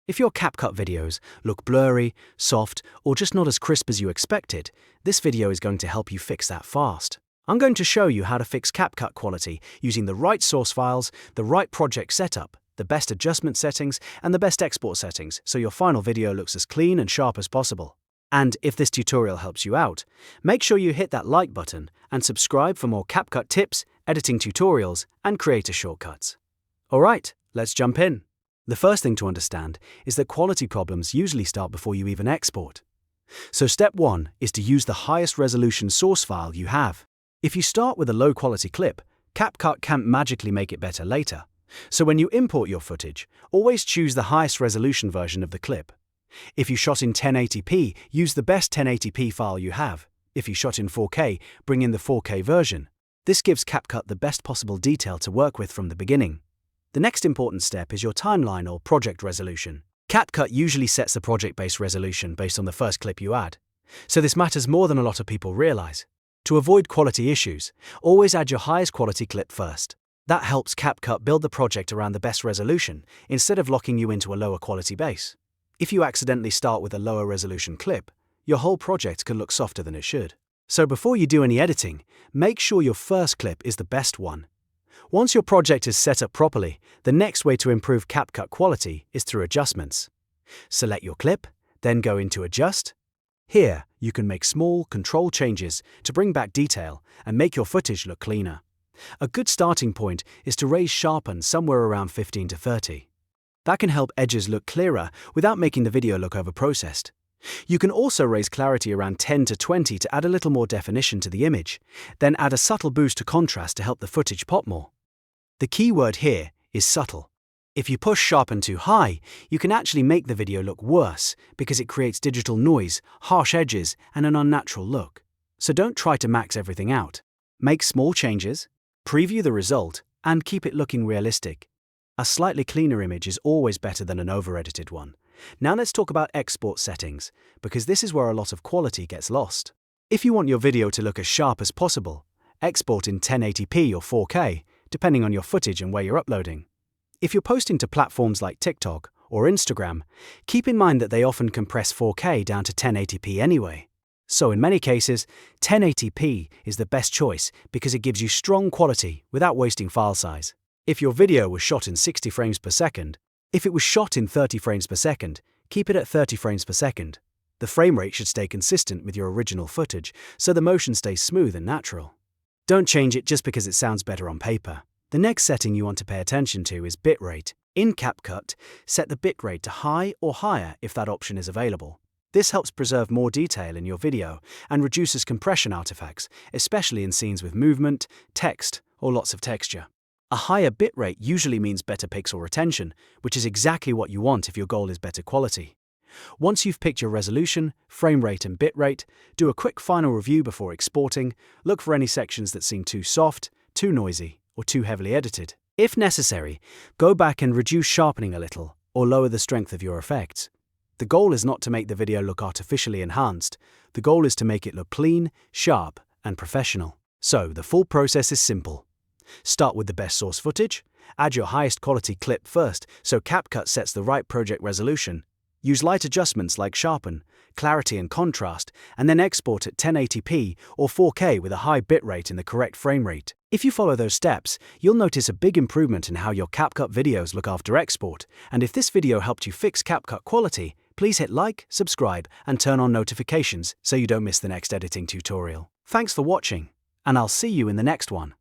If your CapCut videos look blurry, soft, or just not as crisp as you expected, this video is going to help you fix that fast. I'm going to show you how to fix CapCut quality using the right source files, the right project setup, the best adjustment settings, and the best export settings so your final video looks as clean and sharp as possible. And if this tutorial helps you out, make sure you hit that like button and subscribe for more CapCut tips, editing tutorials, and creator shortcuts. Alright, let's jump in. The first thing to understand is that quality problems usually start before you even export. So step 1 is to use the highest resolution source file you have. If you start with a low quality clip, CapCut can't magically make it better later. So when you import your footage, always choose the highest resolution version of the clip. If you shot in 1080p, use the best 1080p file you have. If you shot in 4K, bring in the 4K version. This gives CapCut the best possible detail to work with from the beginning. The next important step is your timeline or project resolution. CapCut usually sets the project-based resolution based on the first clip you add. So this matters more than a lot of people realize. To avoid quality issues, always add your highest quality clip first. That helps CapCut build the project around the best resolution instead of locking you into a lower quality base. If you accidentally start with a lower resolution clip, your whole project can look softer than it should. So before you do any editing, make sure your first clip is the best one. Once your project is set up properly, the next way to improve CapCut quality is through adjustments. Select your clip, then go into Adjust. Here, you can make small, control changes to bring back detail and make your footage look cleaner. A good starting point is to raise Sharpen somewhere around 15 to 30. That can help edges look clearer without making the video look overprocessed. You can also raise clarity around 10 to 20 to add a little more definition to the image, then add a subtle boost to contrast to help the footage pop more. The key word here is subtle. If you push Sharpen too high, you can actually make the video look worse because it creates digital noise, harsh edges, and an unnatural look. So don't try to max everything out. Make small changes, preview the result, and keep it looking realistic. A slightly cleaner image is always better than an over-edited one. Now let's talk about export settings, because this is where a lot of quality gets lost. If you want your video to look as sharp as possible, export in 1080p or 4K, depending on your footage and where you're uploading. If you're posting to platforms like TikTok or Instagram, keep in mind that they often compress 4K down to 1080p anyway. So in many cases, 1080p is the best choice because it gives you strong quality without wasting file size. If your video was shot in 60 frames per second, if it was shot in 30 frames per second, keep it at 30 frames per second. The frame rate should stay consistent with your original footage so the motion stays smooth and natural. Don't change it just because it sounds better on paper. The next setting you want to pay attention to is bitrate. In CapCut, set the bitrate to high or higher if that option is available. This helps preserve more detail in your video and reduces compression artifacts, especially in scenes with movement, text, or lots of texture. A higher bitrate usually means better pixel retention, which is exactly what you want if your goal is better quality. Once you've picked your resolution, frame rate, and bitrate, do a quick final review before exporting. Look for any sections that seem too soft, too noisy, or too heavily edited. If necessary, go back and reduce sharpening a little, or lower the strength of your effects. The goal is not to make the video look artificially enhanced. The goal is to make it look clean, sharp, and professional. So, the full process is simple. Start with the best source footage, add your highest quality clip first so CapCut sets the right project resolution, use light adjustments like Sharpen, clarity and contrast, and then export at 1080p or 4K with a high bitrate in the correct frame rate. If you follow those steps, you'll notice a big improvement in how your CapCut videos look after export. And if this video helped you fix CapCut quality, please hit like, subscribe, and turn on notifications so you don't miss the next editing tutorial. Thanks for watching, and I'll see you in the next one.